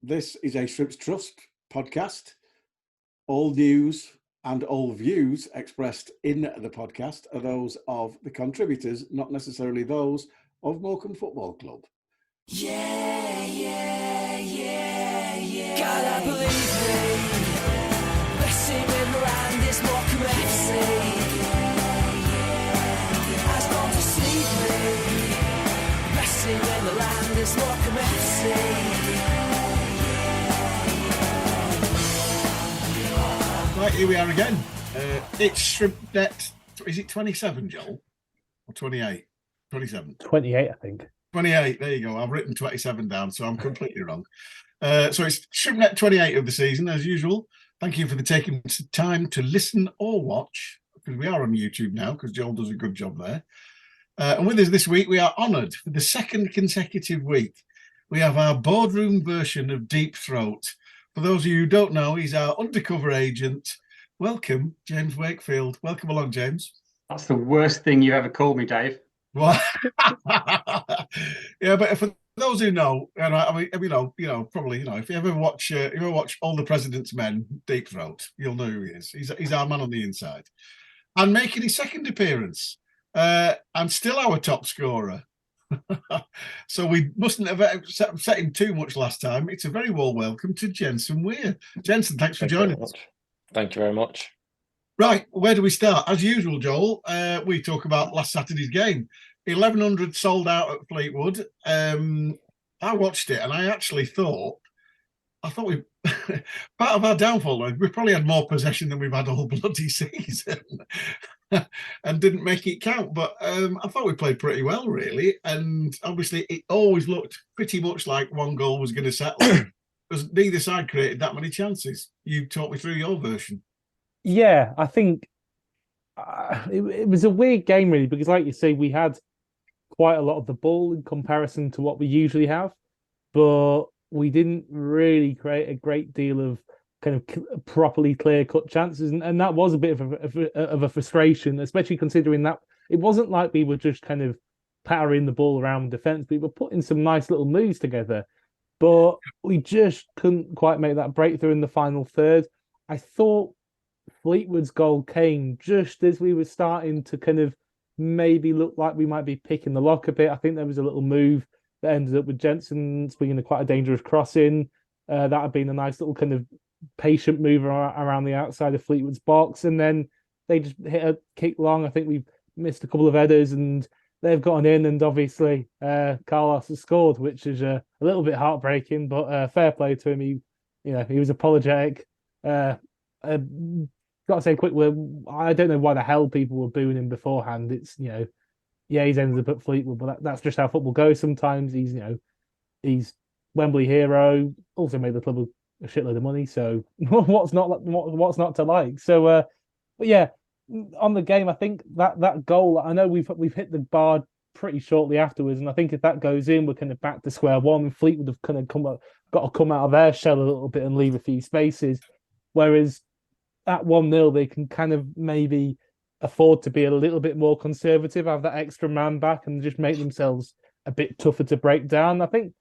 This is a Shrimps Trust podcast. All news and all views expressed in the podcast are those of the contributors, not necessarily those of Morecambe Football Club. Yeah, yeah, yeah, yeah. God, I believe me. Blessing in the land is Morecambe FC. Has gone to see me. Blessing in the land is Morecambe FC. Right, here we are again. It's ShrimpNet. Is it 27, Joel? Or 28? 27. 28, I think. 28, there you go. I've written 27 down, so I'm completely wrong. So it's ShrimpNet 28 of the season, as usual. Thank you for taking time to listen or watch, because we are on YouTube now, because Joel does a good job there. And with us this week, we are honoured for the second consecutive week. We have our boardroom version of Deep Throat. For those of you who don't know, he's our undercover agent. Welcome, James Wakefield. Welcome along, James. That's the worst thing you ever called me, Dave. What? Yeah, but for those who know, and I mean, probably, if you ever watch All the President's Men, Deep Throat, you'll know who he is. He's our man on the inside, and making his second appearance, and still our top scorer. So we mustn't have set him too much last time. It's a very warm welcome to Jensen Weir. Jensen, thanks for joining us. Thank you very much. Right, where do we start? As usual, Joel, we talk about last Saturday's game. 1,100 sold out at Fleetwood. I watched it and I actually thought we part of our downfall was we probably had more possession than we've had all bloody season. And didn't make it count. But I thought we played pretty well, really. And obviously, it always looked pretty much like one goal was going to settle because neither side created that many chances. You talk me through your version. Yeah, I think it was a weird game, really, because like you say, we had quite a lot of the ball in comparison to what we usually have, but we didn't really create a great deal of kind of properly clear-cut chances, and that was a bit of a frustration, especially considering that it wasn't like we were just kind of powering the ball around defence. We were putting some nice little moves together, but we just couldn't quite make that breakthrough in the final third. I thought Fleetwood's goal came just as we were starting to kind of maybe look like we might be picking the lock a bit. I think there was a little move that ended up with Jensen swinging quite a dangerous crossing. That had been a nice little kind of patient move around the outside of Fleetwood's box, and then they just hit a kick long. I think we missed a couple of headers and they've gotten in, and obviously Carlos has scored, which is a little bit heartbreaking, but fair play to him. He was apologetic. Got to say quickly, I don't know why the hell people were booing him beforehand. It's he's ended up at Fleetwood, but that's just how football goes sometimes. He's Wembley hero, also made the club a shitload of money, so what's not to like? So but yeah, on the game, I think that goal, I know we've hit the bar pretty shortly afterwards, and I think if that goes in, we're kind of back to square one. Fleetwood have kind of got to come out of their shell a little bit and leave a few spaces, whereas at 1-0 they can kind of maybe afford to be a little bit more conservative, have that extra man back, and just make themselves a bit tougher to break down. I think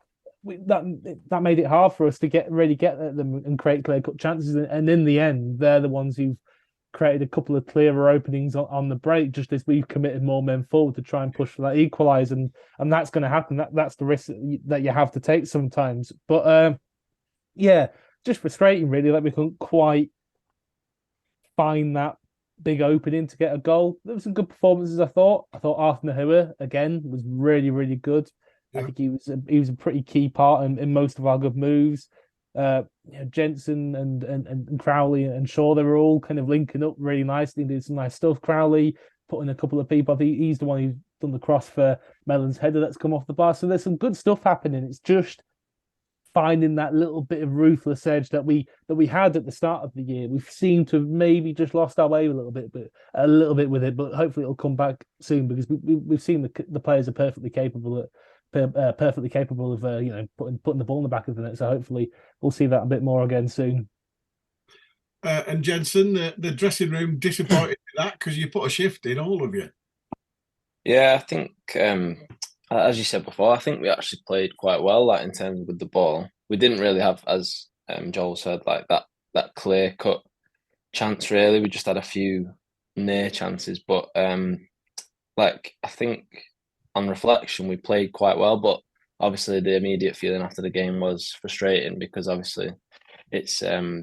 that made it hard for us to get at them and create clear-cut chances. And in the end, they're the ones who've created a couple of clearer openings on the break, just as we've committed more men forward to try and push for that equalise. And that's going to happen. That's the risk that you have to take sometimes. But yeah, just frustrating, really. Like we couldn't quite find that big opening to get a goal. There were some good performances, I thought. Arthur Nahua, again, was really, really good. Yeah. I think he was a pretty key part in most of our good moves. Jensen and Crowley and Shaw, they were all kind of linking up really nicely and did some nice stuff. Crowley putting a couple of people. I think he's the one who's done the cross for Mellon's header that's come off the bar. So there's some good stuff happening. It's just finding that little bit of ruthless edge that we had at the start of the year. We've seemed to have maybe just lost our way a little bit with it, but hopefully it'll come back soon, because we've seen the players are perfectly capable of putting the ball in the back of the net. So hopefully we'll see that a bit more again soon. And Jensen, the dressing room disappointed with that, because you put a shift in, all of you. Yeah, I think as you said before, I think we actually played quite well, like in terms with the ball. we didn't really have, as Joel said, like that clear cut chance. Really, we just had a few near chances, but like I think on reflection we played quite well. But obviously, the immediate feeling after the game was frustrating because obviously it's a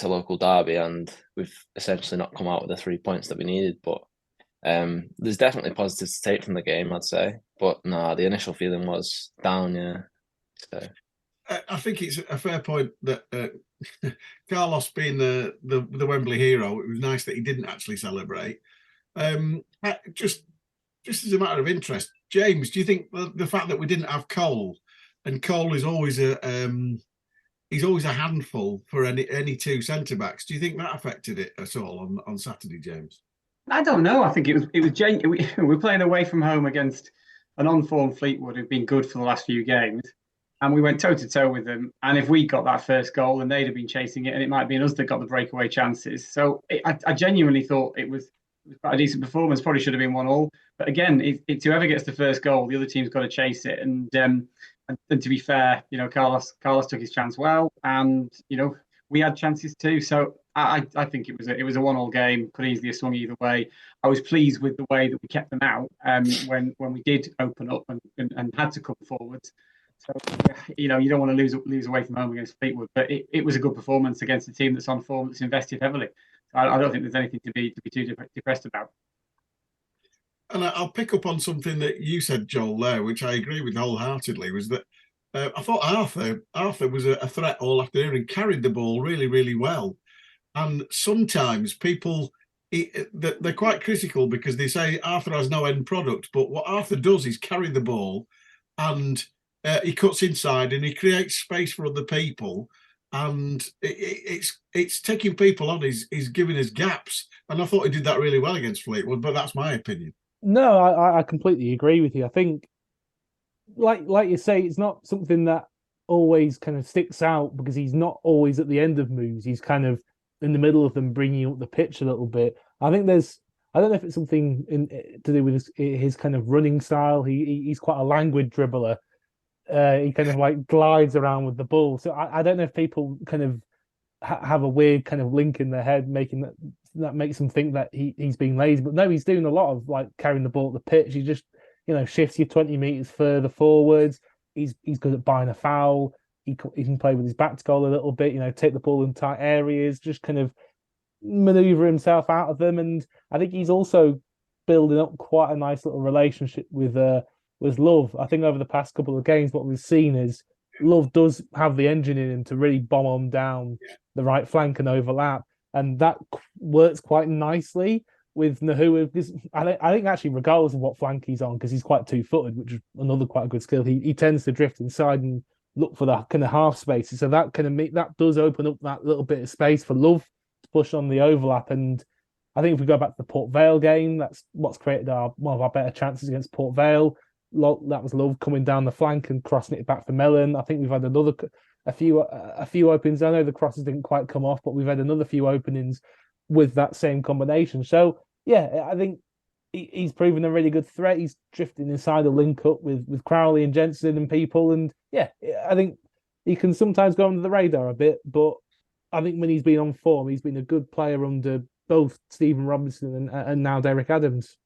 local derby and we've essentially not come out with the 3 points that we needed. But there's definitely positives to take from the game, I'd say. But no, the initial feeling was down. Yeah. So. I think it's a fair point that Carlos being the Wembley hero, it was nice that he didn't actually celebrate. Just as a matter of interest, James, do you think the fact that we didn't have Cole, and Cole is always he's always a handful for any two centre backs, do you think that affected it at all on Saturday, James? I don't know. I think it was we're playing away from home against an on-form Fleetwood who've been good for the last few games, and we went toe-to-toe with them. And if we got that first goal, then they'd have been chasing it, and it might have been us that got the breakaway chances. So I genuinely thought it was quite a decent performance. Probably should have been 1-1. But again, it's whoever gets the first goal, the other team's got to chase it. And to be fair, Carlos took his chance well, and we had chances too. So I think it was a 1-1 game. Could easily have swung either way. I was pleased with the way that we kept them out when we did open up and had to come forwards. So you don't want to lose away from home against Fleetwood, but it was a good performance against a team that's on form, that's invested heavily. So I don't think there's anything to be too depressed about. And I'll pick up on something that you said, Joel, there, which I agree with wholeheartedly, was that I thought Arthur was a threat all afternoon and carried the ball really, really well. And sometimes people, they're quite critical because they say Arthur has no end product. But what Arthur does is carry the ball and he cuts inside and he creates space for other people. And it's taking people on. He's giving us gaps. And I thought he did that really well against Fleetwood, but that's my opinion. No, I completely agree with you. I think, like you say, it's not something that always kind of sticks out because he's not always at the end of moves. He's kind of in the middle of them, bringing up the pitch a little bit. I think I don't know if it's something to do with his kind of running style. He's quite a languid dribbler. He kind of like glides around with the ball. So I don't know if people kind of have a weird kind of link in their head, making that makes them think that he's being lazy. But no, he's doing a lot of like carrying the ball at the pitch. He just shifts you 20 meters further forwards. He's good at buying a foul. He can play with his back to goal a little bit. Take the ball in tight areas, just kind of maneuver himself out of them. And I think he's also building up quite a nice little relationship with Love. I think over the past couple of games, what we've seen is Love does have the engine in him to really bomb him down the right flank and overlap, and that works quite nicely with Nahua. Because I think actually, regardless of what flank he's on, because he's quite two-footed, which is another quite a good skill, he tends to drift inside and look for that kind of half spaces. So that that does open up that little bit of space for Love to push on the overlap. And I think if we go back to the Port Vale game, that's what's created one of our better chances against Port Vale. That was Love coming down the flank and crossing it back for Mellon. I think we've had a few openings. I know the crosses didn't quite come off, but we've had another few openings with that same combination. So yeah, I think he's proven a really good threat. He's drifting inside the link up with Crowley and Jensen and people. And yeah, I think he can sometimes go under the radar a bit, but I think when he's been on form, he's been a good player under both Stephen Robinson and now Derek Adams.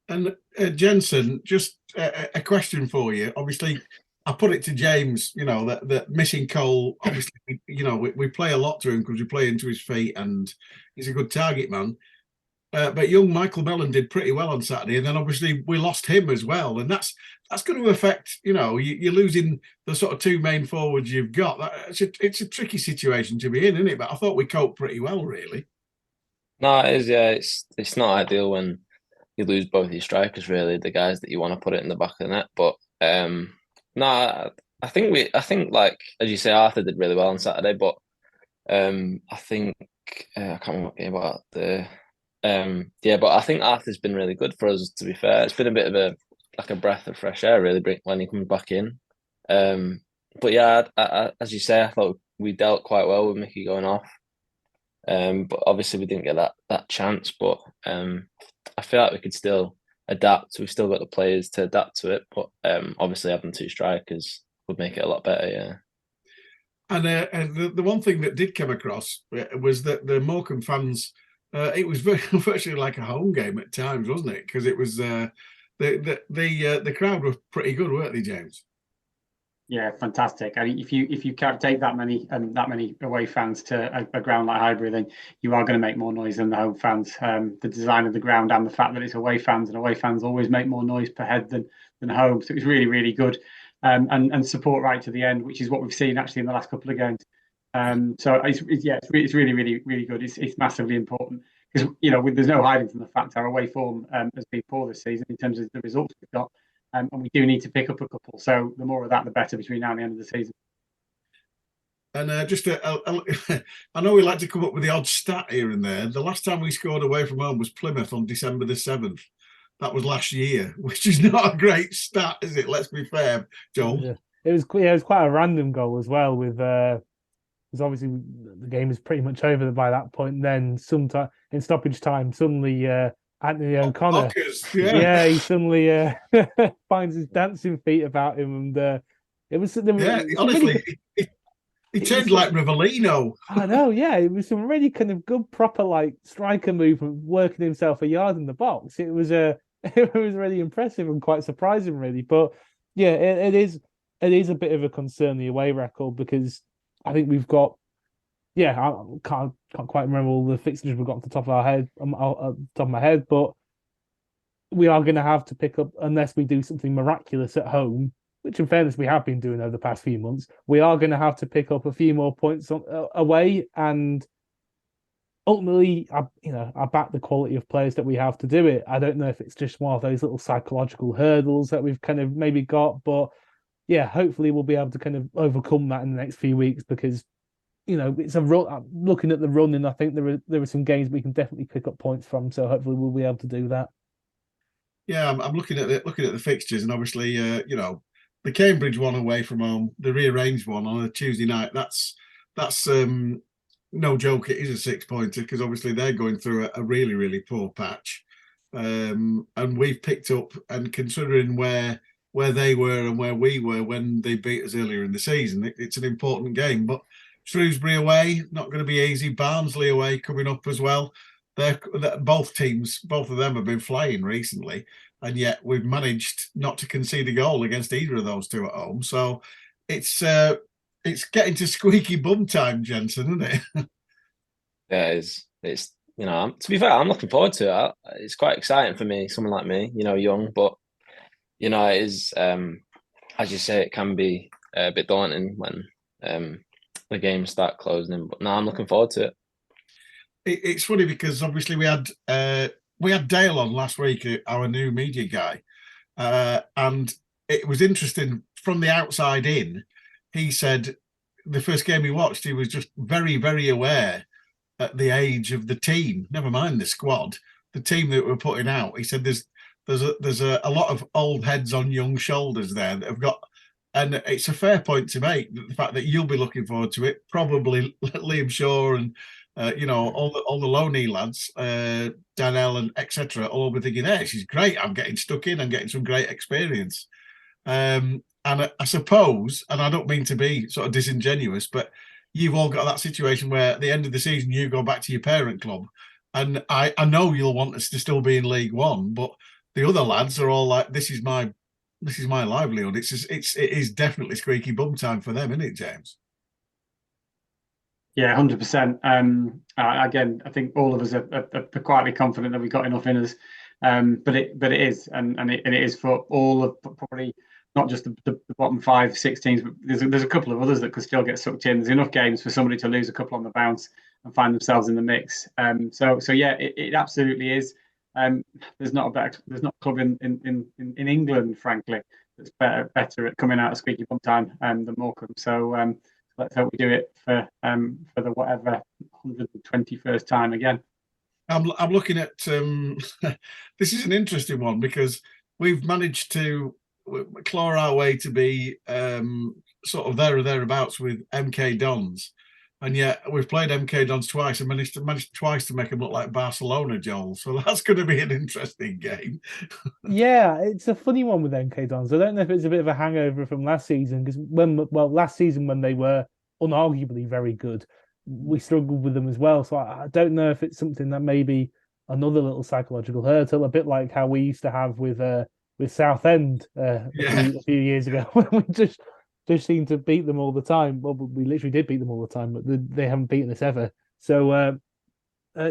And Jensen, just a question for you. Obviously, I put it to James, that missing Cole, obviously, we play a lot to him because we play into his feet and he's a good target man. But young Michael Mellon did pretty well on Saturday, and then obviously we lost him as well, and that's going to affect. You're losing the sort of two main forwards you've got. It's a tricky situation to be in, isn't it? But I thought we coped pretty well, really. No, it is. Yeah, it's not ideal when you lose both your strikers, really, the guys that you want to put it in the back of the net. But no, I think like as you say, Arthur did really well on Saturday. But I think I can't remember what game about the. But I think Arthur's been really good for us, to be fair. It's been a bit of a breath of fresh air, really, when he comes back in. But yeah, as you say, I thought we dealt quite well with Mickey going off. But obviously we didn't get that chance. But I feel like we could still adapt. We've still got the players to adapt to it. But obviously having two strikers would make it a lot better. Yeah. And the one thing that did come across was that the Morecambe fans, it was virtually like a home game at times, wasn't it? Because it was the crowd were pretty good, weren't they, James? Yeah, fantastic. I mean, if you can't take that many away fans to a ground like Highbury, then you are going to make more noise than the home fans. The design of the ground and the fact that it's away fans, and away fans always make more noise per head than home. So it was really, really good. And support right to the end, which is what we've seen actually in the last couple of games. So it's really, really, really good. It's massively important because there's no hiding from the fact our away form has been poor this season in terms of the results we've got. And we do need to pick up a couple. So the more of that, the better between now and the end of the season. And I know we like to come up with the odd stat here and there. The last time we scored away from home was Plymouth on December the 7th. That was last year, which is not a great stat, is it? Let's be fair, Joel. Yeah. It was quite a random goal as well. Because obviously the game is pretty much over by that point. And then sometime in stoppage time, suddenly Anthony O'Connor, he suddenly finds his dancing feet about him, and it was honestly, he turned like Rivellino. I know, yeah, it was some really kind of good, proper like striker movement, working himself a yard in the box. It was it was really impressive and quite surprising, really. But yeah, it is a bit of a concern, the away record, because I think we've got. Yeah, I can't quite remember all the fixtures we've got off the top of our head, top of my head, but we are going to have to pick up, unless we do something miraculous at home, which in fairness we have been doing over the past few months. We are going to have to pick up a few more points away, and ultimately, I back the quality of players that we have to do it. I don't know if it's just one of those little psychological hurdles that we've kind of maybe got, but yeah, hopefully we'll be able to kind of overcome that in the next few weeks, because it's a run. Looking at the run, and I think there are some games we can definitely pick up points from. So hopefully we'll be able to do that. Yeah, I'm looking at the fixtures, and obviously, the Cambridge one away from home, the rearranged one on a Tuesday night. That's no joke. It is a 6-pointer because obviously they're going through a really, really poor patch, and we've picked up. And considering where they were and where we were when they beat us earlier in the season, it's an important game, but. Shrewsbury away, not going to be easy. Barnsley away coming up as well. Both of them have been flying recently, and yet we've managed not to concede a goal against either of those two at home. So it's getting to squeaky bum time, Jensen, isn't it? Yeah, it's to be fair, I'm looking forward to it. It's quite exciting for me, someone like me, young, but it is as you say, it can be a bit daunting when the games start closing in, but no, I'm looking forward to it. It's funny because obviously we had Dale on last week, our new media guy, and it was interesting from the outside in. He said the first game he watched, he was just very, very aware at the age of the team. Never mind the squad, the team that we're putting out. He said there's a lot of old heads on young shoulders there that have got. And it's a fair point to make, the fact that you'll be looking forward to it. Probably Liam Shaw and all the low-knee lads, Danelle and etc. all be thinking, "Hey, she's great. I'm getting stuck in. I'm getting some great experience." And I suppose, and I don't mean to be sort of disingenuous, but you've all got that situation where at the end of the season you go back to your parent club, and I know you'll want us to still be in League One, but the other lads are all like, "This is my livelihood." It is definitely squeaky bum time for them, isn't it, James? Yeah, 100%. Again, I think all of us are quietly confident that we've got enough in us, but it is, and it is for all of probably not just the bottom 5-6 teams, but there's a couple of others that could still get sucked in. There's enough games for somebody to lose a couple on the bounce and find themselves in the mix. So yeah, it absolutely is. There's not a club in England, frankly, that's better at coming out of squeaky bum time than Morecambe. So let's hope we do it for the whatever 121st time again. I'm looking at this is an interesting one because we've managed to claw our way to be sort of there or thereabouts with MK Dons. And yet we've played MK Dons twice and managed twice to make them look like Barcelona, Joel. So that's going to be an interesting game. Yeah, it's a funny one with MK Dons. I don't know if it's a bit of a hangover from last season because last season when they were unarguably very good, we struggled with them as well. So I don't know if it's something that maybe another little psychological hurdle, a bit like how we used to have with Southend a few years ago when we just seemed to beat them all the time. Well, we literally did beat them all the time, but they haven't beaten us ever. So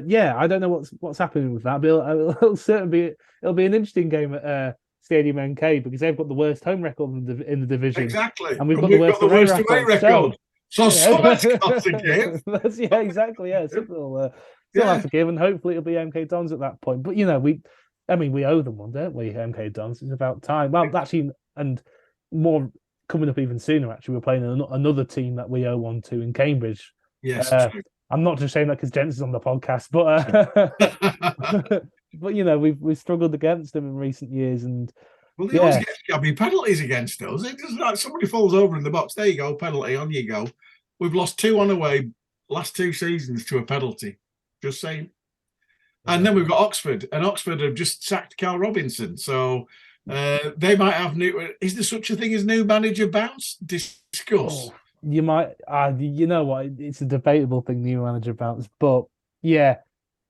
yeah, I don't know what's happening with that, but it'll be an interesting game at Stadium MK because they've got the worst home record in the division. Exactly, and we've got the worst away record. So someone's got to give. Yeah, exactly. Yeah, we'll have to give, and hopefully it'll be MK Dons at that point. But we owe them one, don't we? MK Dons. It's about time. Well, actually, and more coming up even sooner. Actually, we're playing another team that we owe one to in Cambridge. Yes, true. I'm not just saying that because Jensen's on the podcast, but but we've struggled against them in recent years, and they always get penalties against us. It doesn't like somebody falls over in the box. There you go, penalty, on you go. We've lost 2 on away last 2 seasons to a penalty. Just saying. And then we've got Oxford, and Oxford have just sacked Carl Robinson, so they might have new. Is there such a thing as new manager bounce? Discuss. Oh. You might, you know what? It's a debatable thing, new manager bounce, but yeah,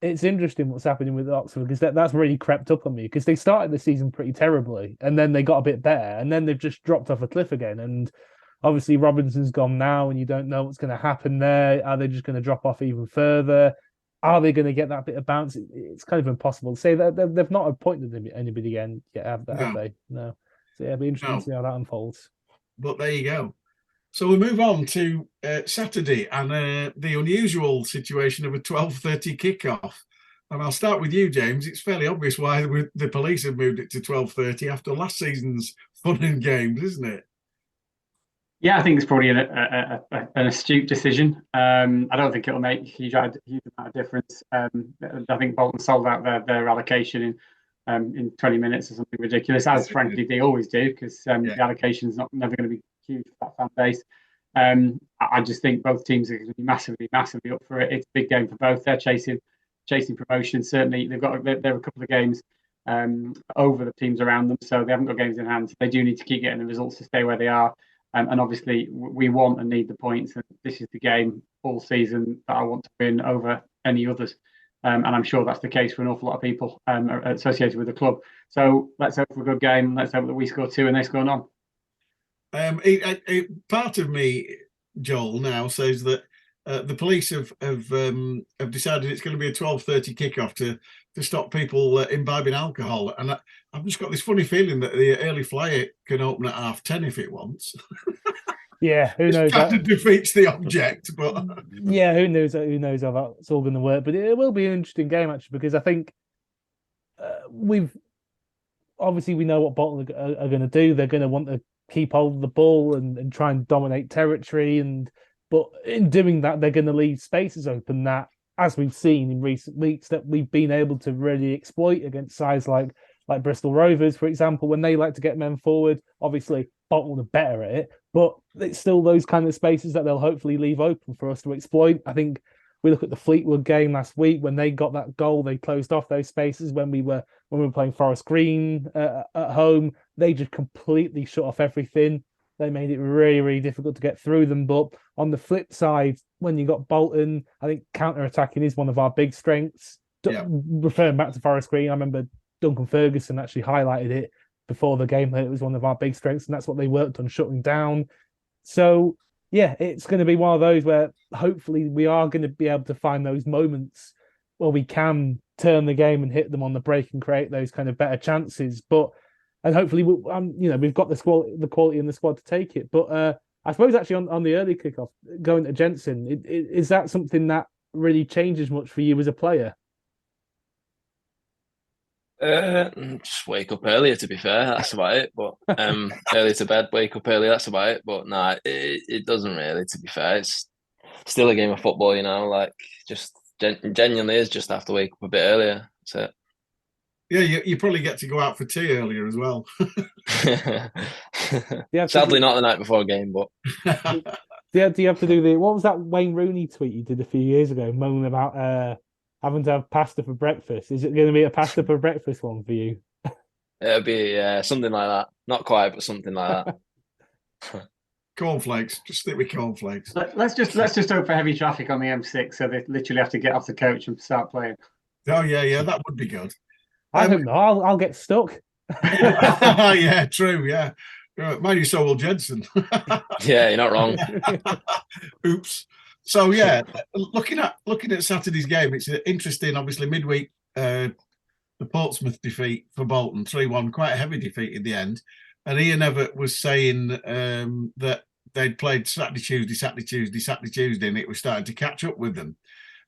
it's interesting what's happening with Oxford because that's really crept up on me because they started the season pretty terribly and then they got a bit better and then they've just dropped off a cliff again. And obviously Robinson's gone now, and you don't know what's going to happen there. Are they just going to drop off even further? Are they going to get that bit of bounce? It's kind of impossible to say. That they've not appointed anybody again yet, have they? No. So yeah, it'll be interesting to see how that unfolds. But there you go. So we move on to Saturday and the unusual situation of a 12:30 kickoff. And I'll start with you, James. It's fairly obvious why the police have moved it to 12:30 after last season's fun and games, isn't it? Yeah, I think it's probably an astute decision. I don't think it'll make a huge amount of difference. I think Bolton sold out their allocation in 20 minutes or something ridiculous, as frankly they always do, because the allocation is never going to be huge for that fan base. I just think both teams are going to be massively up for it. It's a big game for both. They're chasing promotion. Certainly, there are a couple of games over the teams around them, so they haven't got games in hand. They do need to keep getting the results to stay where they are. And obviously, we want and need the points. And this is the game all season that I want to win over any others. And I'm sure that's the case for an awful lot of people associated with the club. So let's hope for a good game. Let's hope that we score 2 and they score none. Part of me, Joel, now says that the police have decided it's going to be a 12:30 kickoff to stop people imbibing alcohol, and I've just got this funny feeling that the early flyer can open at 10:30 if it wants. Yeah, who knows? It kind of defeats the object, but yeah, who knows how that's all going to work. But it will be an interesting game actually, because I think we know what Bolton are going to do. They're going to want to keep hold of the ball and try and dominate territory, but in doing that, they're going to leave spaces open that, as we've seen in recent weeks, that we've been able to really exploit against sides like Bristol Rovers, for example, when they like to get men forward. Obviously, Bolton are better at it, but it's still those kind of spaces that they'll hopefully leave open for us to exploit. I think we look at the Fleetwood game last week when they got that goal, they closed off those spaces. When we were playing Forest Green at home, they just completely shut off everything. They made it really, really difficult to get through them. But on the flip side, when you got Bolton, I think counter-attacking is one of our big strengths. Yeah. Referring back to Forest Green, I remember Duncan Ferguson actually highlighted it before the game that it was one of our big strengths, and that's what they worked on, shutting down. So, yeah, it's going to be one of those where hopefully we are going to be able to find those moments where we can turn the game and hit them on the break and create those kind of better chances. And hopefully, we've got the quality in the squad to take it. But I suppose actually on the early kickoff, going to Jensen, is that something that really changes much for you as a player? Just wake up earlier, to be fair. That's about it. But early to bed, wake up early. That's about it. But no, it doesn't really. To be fair, it's still a game of football. Like just genuinely is just have to wake up a bit earlier. That's it. Yeah, you probably get to go out for tea earlier as well. Yeah, sadly not the night before a game, but Do you have to do what was that Wayne Rooney tweet you did a few years ago, moaning about having to have pasta for breakfast? Is it going to be a pasta for breakfast one for you? It'll be something like that. Not quite, but something like that. Cornflakes. Just stick with cornflakes. Let's just hope for heavy traffic on the M6, so they literally have to get off the coach and start playing. Oh yeah, that would be good. I hope not. I'll get stuck. Yeah, true. Yeah, maybe so will Jensen. Yeah, you're not wrong. Oops. So yeah, looking at Saturday's game, it's interesting. Obviously, midweek, the Portsmouth defeat for Bolton, 3-1, quite a heavy defeat in the end. And Ian Everett was saying that they'd played Saturday, Tuesday, and it was starting to catch up with them.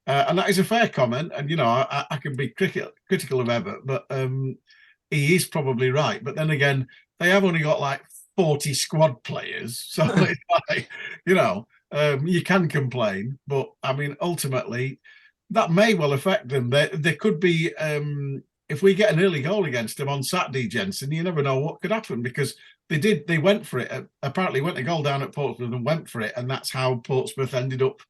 And that is a fair comment. And, I can be critical of Everett, but he is probably right. But then again, they have only got like 40 squad players. So it's like, you can complain. But, I mean, ultimately, that may well affect them. There could be... if we get an early goal against them on Saturday, Jensen, you never know what could happen, because they went for it. Apparently went a goal down at Portsmouth and went for it. And that's how Portsmouth ended up,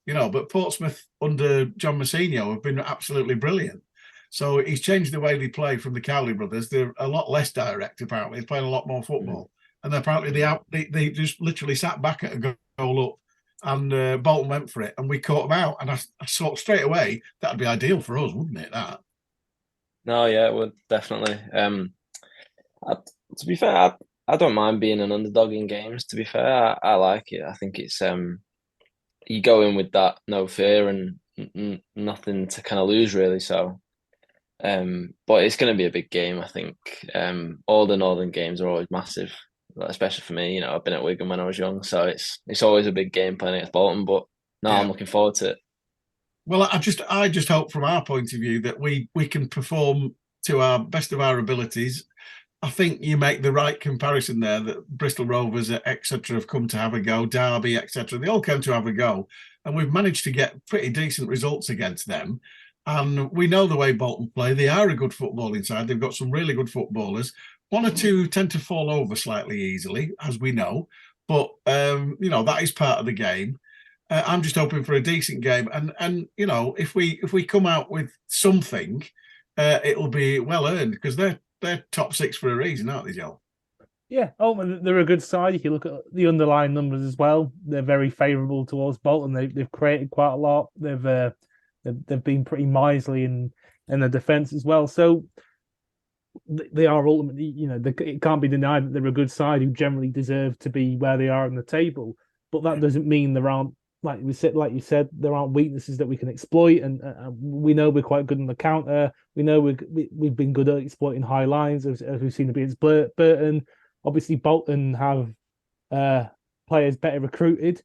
but Portsmouth under John Mousinho have been absolutely brilliant. So he's changed the way they play from the Cowley brothers. They're a lot less direct, apparently. They're playing a lot more football. And apparently they just literally sat back at a goal up, and Bolton went for it and we caught them out. And I thought straight away, that'd be ideal for us, wouldn't it, that? No, yeah, it would definitely. To be fair, I don't mind being an underdog in games. To be fair, I like it. I think it's you go in with that no fear and nothing to kind of lose really. So, but it's going to be a big game. I think all the Northern games are always massive, especially for me. I've been at Wigan when I was young, so it's always a big game playing against Bolton. But no, yeah. I'm looking forward to it. Well, I just hope from our point of view that we can perform to our best of our abilities. I think you make the right comparison there that Bristol Rovers, etc., have come to have a go, Derby, etc. They all came to have a go, and we've managed to get pretty decent results against them. And we know the way Bolton play. They are a good footballing side. They've got some really good footballers. One or two tend to fall over slightly easily, as we know. But, that is part of the game. I'm just hoping for a decent game, and if we come out with something, it'll be well earned, because they're top six for a reason, aren't they, Joel? Yeah, they're a good side. If you look at the underlying numbers as well, they're very favourable towards Bolton. They've created quite a lot. They've been pretty miserly in the defence as well. So they are ultimately, it can't be denied that they're a good side who generally deserve to be where they are in the table. But that doesn't mean there aren't. Like you said, there aren't weaknesses that we can exploit, and we know we're quite good on the counter. We know we've been good at exploiting high lines, as we've seen against Burton. Obviously, Bolton have players better recruited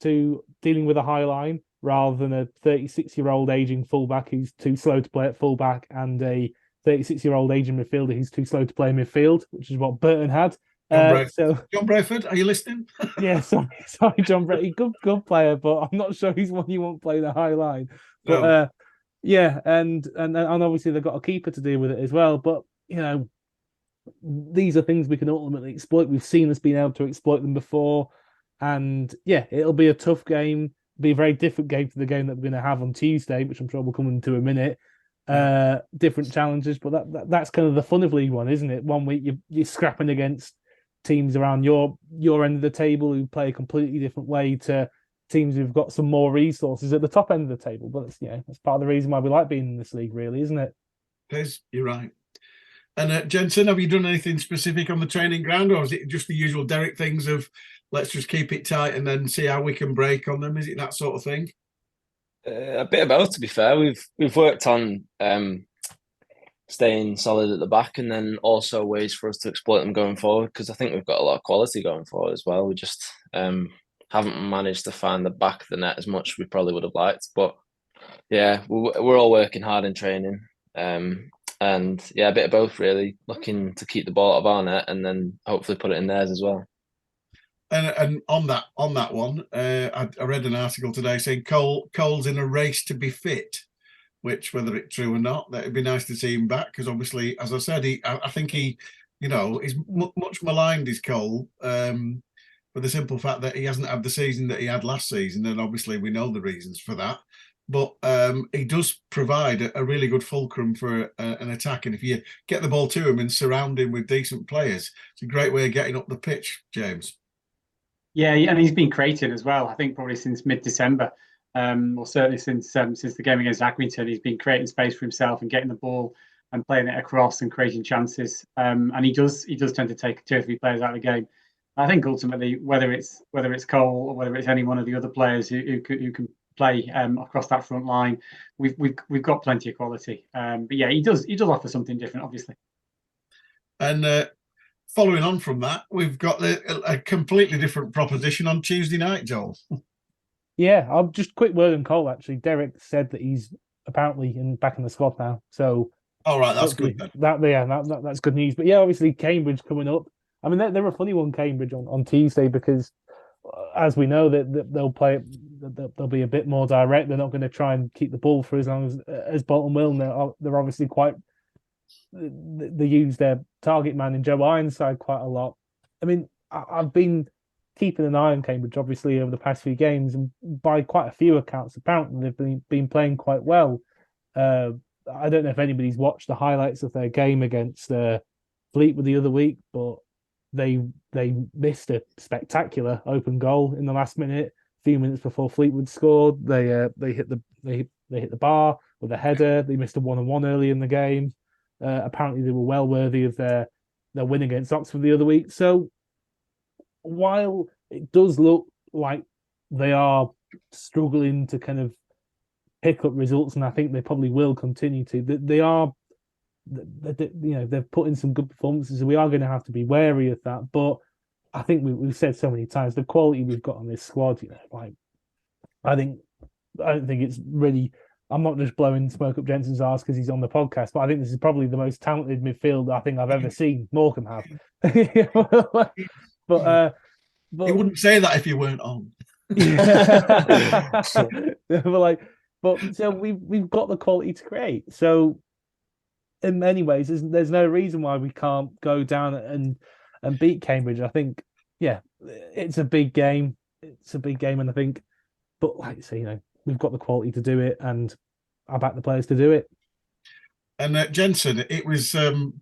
to dealing with a high line rather than a 36-year-old aging fullback who's too slow to play at fullback and a 36-year-old aging midfielder who's too slow to play midfield, which is what Burton had. John Brayford, are you listening? Yeah, sorry, John Brayford, good player, but I'm not sure he's one you want play the high line. But No. Yeah, and obviously they've got a keeper to deal with it as well. But these are things we can ultimately exploit. We've seen us being able to exploit them before, and yeah, it'll be a tough game. Be a very different game to the game that we're going to have on Tuesday, which I'm sure we'll come into a minute. Different challenges, but that's kind of the fun of League One, isn't it? One week you're scrapping against teams around your end of the table who play a completely different way to teams who've got some more resources at the top end of the table. But that's part of the reason why we like being in this league, really, isn't it? It is. You're right. And Jensen, have you done anything specific on the training ground, or is it just the usual Derek things of let's just keep it tight and then see how we can break on them? Is it that sort of thing? A bit of both, to be fair. We've worked on staying solid at the back, and then also ways for us to exploit them going forward, because I think we've got a lot of quality going forward as well. We just haven't managed to find the back of the net as much as we probably would have liked. But yeah, we're all working hard in training, and yeah, a bit of both really, looking to keep the ball out of our net and then hopefully put it in theirs as well. And on that one, I read an article today saying Cole's in a race to be fit, which, whether it's true or not, that'd be nice to see him back, because obviously, as I said, I think he, he's much maligned, is Cole. for the simple fact that he hasn't had the season that he had last season, and obviously we know the reasons for that. But he does provide a really good fulcrum for an attack, and if you get the ball to him and surround him with decent players, it's a great way of getting up the pitch, James. Yeah, and he's been creating as well. I think probably since mid-December, or certainly since the game against Accrington, he's been creating space for himself and getting the ball and playing it across and creating chances. And he does tend to take 2 or 3 players out of the game. I think ultimately, whether it's Cole or whether it's any one of the other players who can play across that front line, we've got plenty of quality. But yeah, he does offer something different, obviously. And following on from that, we've got a completely different proposition on Tuesday night, Joel. Yeah, I'll just quick word on Cole. Actually, Derek said that he's apparently back in the squad now. So, all right, that's good then. That's good news. But yeah, obviously Cambridge coming up. I mean, they're a funny one, Cambridge on Tuesday, because as we know that they'll play, they'll be a bit more direct. They're not going to try and keep the ball for as long as Bolton will. And they're obviously quite. They use their target man in Joe Ironside quite a lot. I mean, I've been keeping an eye on Cambridge, obviously, over the past few games, and by quite a few accounts, apparently they've been playing quite well. I don't know if anybody's watched the highlights of their game against Fleetwood the other week, but they missed a spectacular open goal in the last minute. A few minutes before Fleetwood scored, they hit the bar with a header. They missed a 1-on-1 early in the game. Apparently, they were well worthy of their win against Oxford the other week. So, while it does look like they are struggling to kind of pick up results, and I think they probably will continue to, they've put in some good performances, so we are going to have to be wary of that. But I think we've said so many times, the quality we've got on this squad, I don't think it's really. I'm not just blowing smoke up Jensen's arse because he's on the podcast, but I think this is probably the most talented midfield I think I've ever seen Morecambe have. but you wouldn't say that if you weren't on. But so we've got the quality to create. So in many ways, there's no reason why we can't go down and beat Cambridge. I think, yeah, it's a big game. And I think, but like you say, we've got the quality to do it, and I back the players to do it. And Jensen, it was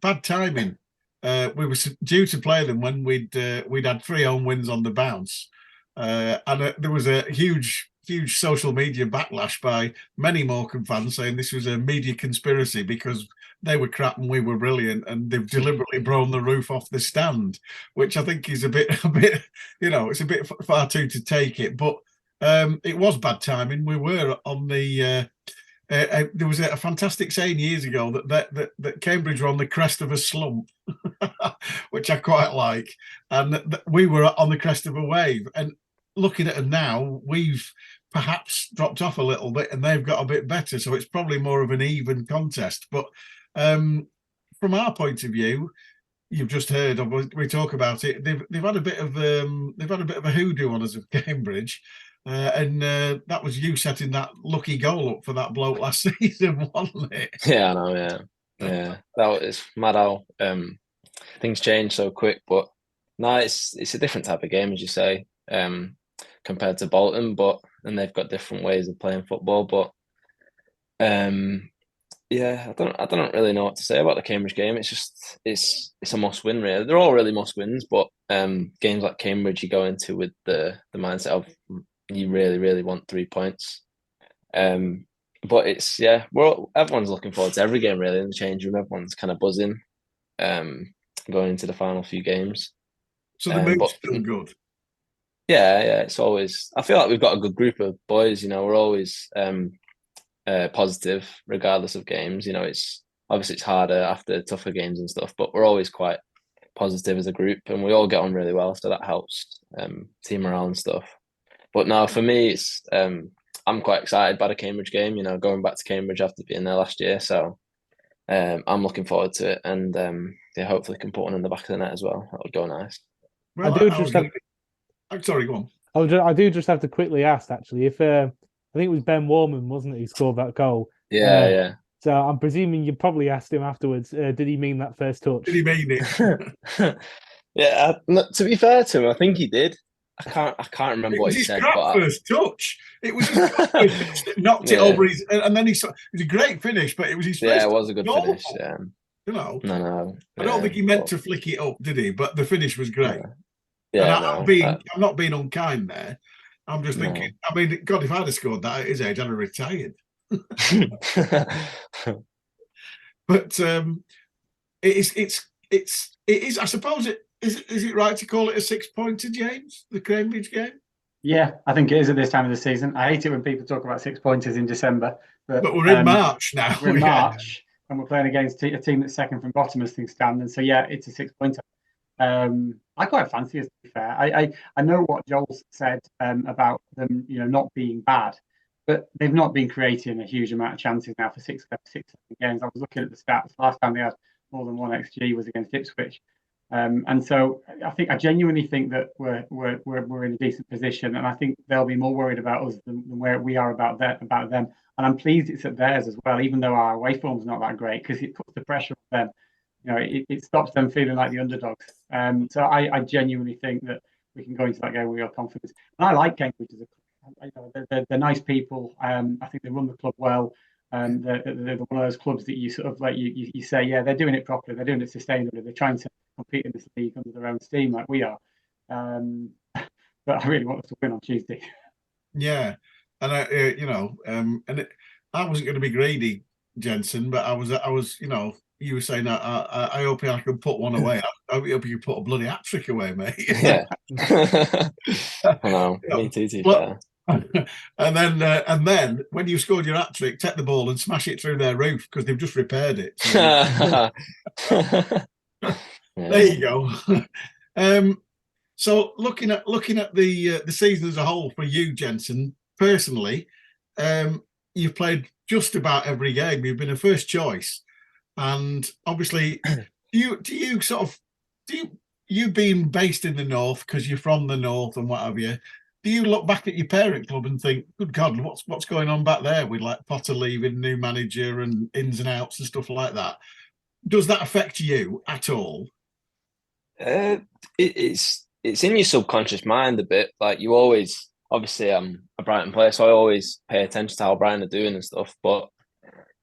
bad timing. We were due to play them when we'd had 3 home wins on the bounce, and there was a huge social media backlash by many Morecambe fans saying this was a media conspiracy because they were crap and we were brilliant, and they've deliberately blown the roof off the stand, which I think is a bit, it's a bit far too to take it, but. It was bad timing. We were on the. There was a fantastic saying years ago that Cambridge were on the crest of a slump, which I quite like, and we were on the crest of a wave. And looking at them now, we've perhaps dropped off a little bit, and they've got a bit better. So it's probably more of an even contest. But from our point of view, you've just heard. We talk about it. They've had a bit of a hoodoo on us of Cambridge. And that was you setting that lucky goal up for that bloke last season, wasn't it? Yeah, I know. Yeah. That was mad how things change so quick. But no, it's a different type of game, as you say, compared to Bolton. And they've got different ways of playing football. But yeah, I don't really know what to say about the Cambridge game. It's just it's a must win, really. They're all really must wins, but games like Cambridge you go into with the mindset of you really, really want 3 points. But it's everyone's looking forward to every game really in the change room. Everyone's kind of buzzing going into the final few games. So the mood's still good. Yeah, it's always. I feel like we've got a good group of boys. We're always positive regardless of games. It's obviously it's harder after tougher games and stuff, but we're always quite positive as a group, and we all get on really well, so that helps team morale and stuff. But no, for me, it's I'm quite excited by the Cambridge game. Going back to Cambridge after being there last year, so I'm looking forward to it, and hopefully can put one in the back of the net as well. That would go nice. Well, I'm sorry, go on. I do just have to quickly ask, actually, if I think it was Ben Warman, wasn't it, who scored that goal? Yeah. So I'm presuming you probably asked him afterwards, did he mean that first touch? Did he mean it? Yeah, to be fair to him, I think he did. I can't remember It what was he his said, crap but first touch. It was his crap first touch that knocked it over his, and then it was a great finish, but it was his first. yeah, it was a good goal. finish. Yeah, You know, no, I don't think he meant to flick it up, did he? But the finish was great. Yeah, and I'm not being unkind there. I'm just thinking. I mean, God, if I'd have scored that at his age, I'd have retired. But it is. I suppose it is it right to call it a 6-pointer, James? The Cambridge game. Yeah, I think it is at this time of the season. I hate it when people talk about 6-pointers in December, but we're in March now. We're in March, and we're playing against a team that's second from bottom as things stand. And so, yeah, it's a 6-pointer. I quite fancy it, to be fair. I know what Joel said about them, not being bad, but they've not been creating a huge amount of chances now for six games. I was looking at the stats. Last time they had more than one XG was against Ipswich. And so I genuinely think that we're in a decent position, and I think they'll be more worried about us than where we are about them. And I'm pleased it's at theirs as well, even though our away form's not that great, because it puts the pressure on them. It stops them feeling like the underdogs. So I genuinely think that we can go into that game with real confidence. And I like Cambridge as a club. They're nice people. I think they run the club well. They're one of those clubs that you sort of like you say, yeah, they're doing it properly. They're doing it sustainably. They're trying to compete in this league under their own steam like we are. But I really want us to win on Tuesday. Yeah, and I wasn't going to be greedy, Jensen, but I was. You were saying I hope I can put one away. I hope you can put a bloody hat-trick away, mate. Yeah. I know. Me too. Fair. And then when you scored your hat-trick, take the ball and smash it through their roof because they've just repaired it. So. There you go. So looking at the season as a whole for you, Jensen, personally, you've played just about every game. You've been a first choice. And obviously, do you being based in the north because you're from the north and what have you? Do you look back at your parent club and think, "Good God, what's going on back there with like Potter leaving, new manager, and ins and outs and stuff like that"? Does that affect you at all? It's in your subconscious mind a bit. Like you always, obviously, I'm a Brighton player, so I always pay attention to how Brighton are doing and stuff, but.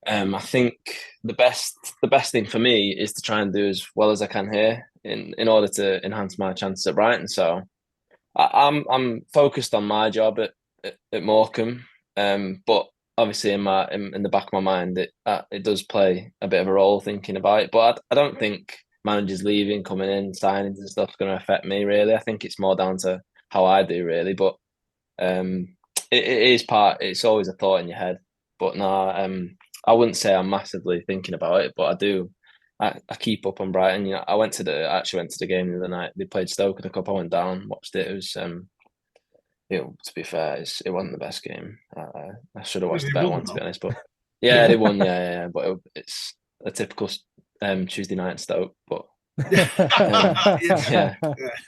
I think the best thing for me is to try and do as well as I can here in order to enhance my chances at Brighton. So I'm focused on my job at Morecambe, but obviously in the back of my mind it does play a bit of a role thinking about it. But I don't think managers leaving, coming in, signings and stuff is going to affect me really. I think it's more down to how I do really. But it is it's always a thought in your head. But no, I wouldn't say I'm massively thinking about it, but I do. I keep up on Brighton. I actually went to the game the other night. They played Stoke in the cup. I went down, watched it. It was, to be fair, it wasn't the best game. I should have watched the better one, to be honest. But yeah, they won. Yeah. But it's a typical Tuesday night Stoke. But yeah.